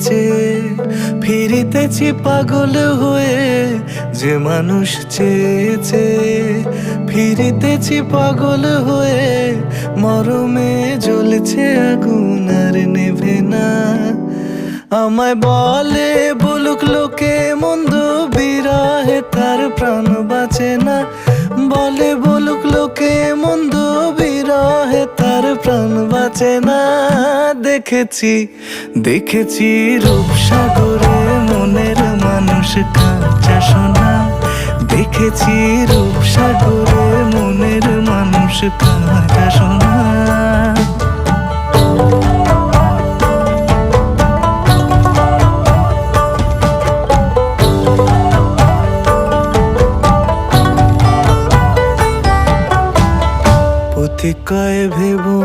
চেয়ে ফিরিতেছি পাগল হয়ে, যে মানুষ চেয়েছে ফিরিতেছি পাগল হয়ে। মরমে জ্বলছে আগুন আর নেভে না। আমায় বলে বলুক লোকে মন্দ, বিরহে তার প্রাণ বাঁচে না। বলে বলুক লোকে মন্দ, বিরহে তার প্রাণ বাঁচে না। দেখেছি দেখেছি রূপসাগরে মনের মানুষ কাঁচা সোনা। দেখেছি রূপসাগরে মনের মানুষ কাঁচা সোনা। পথিক কয় ভেবো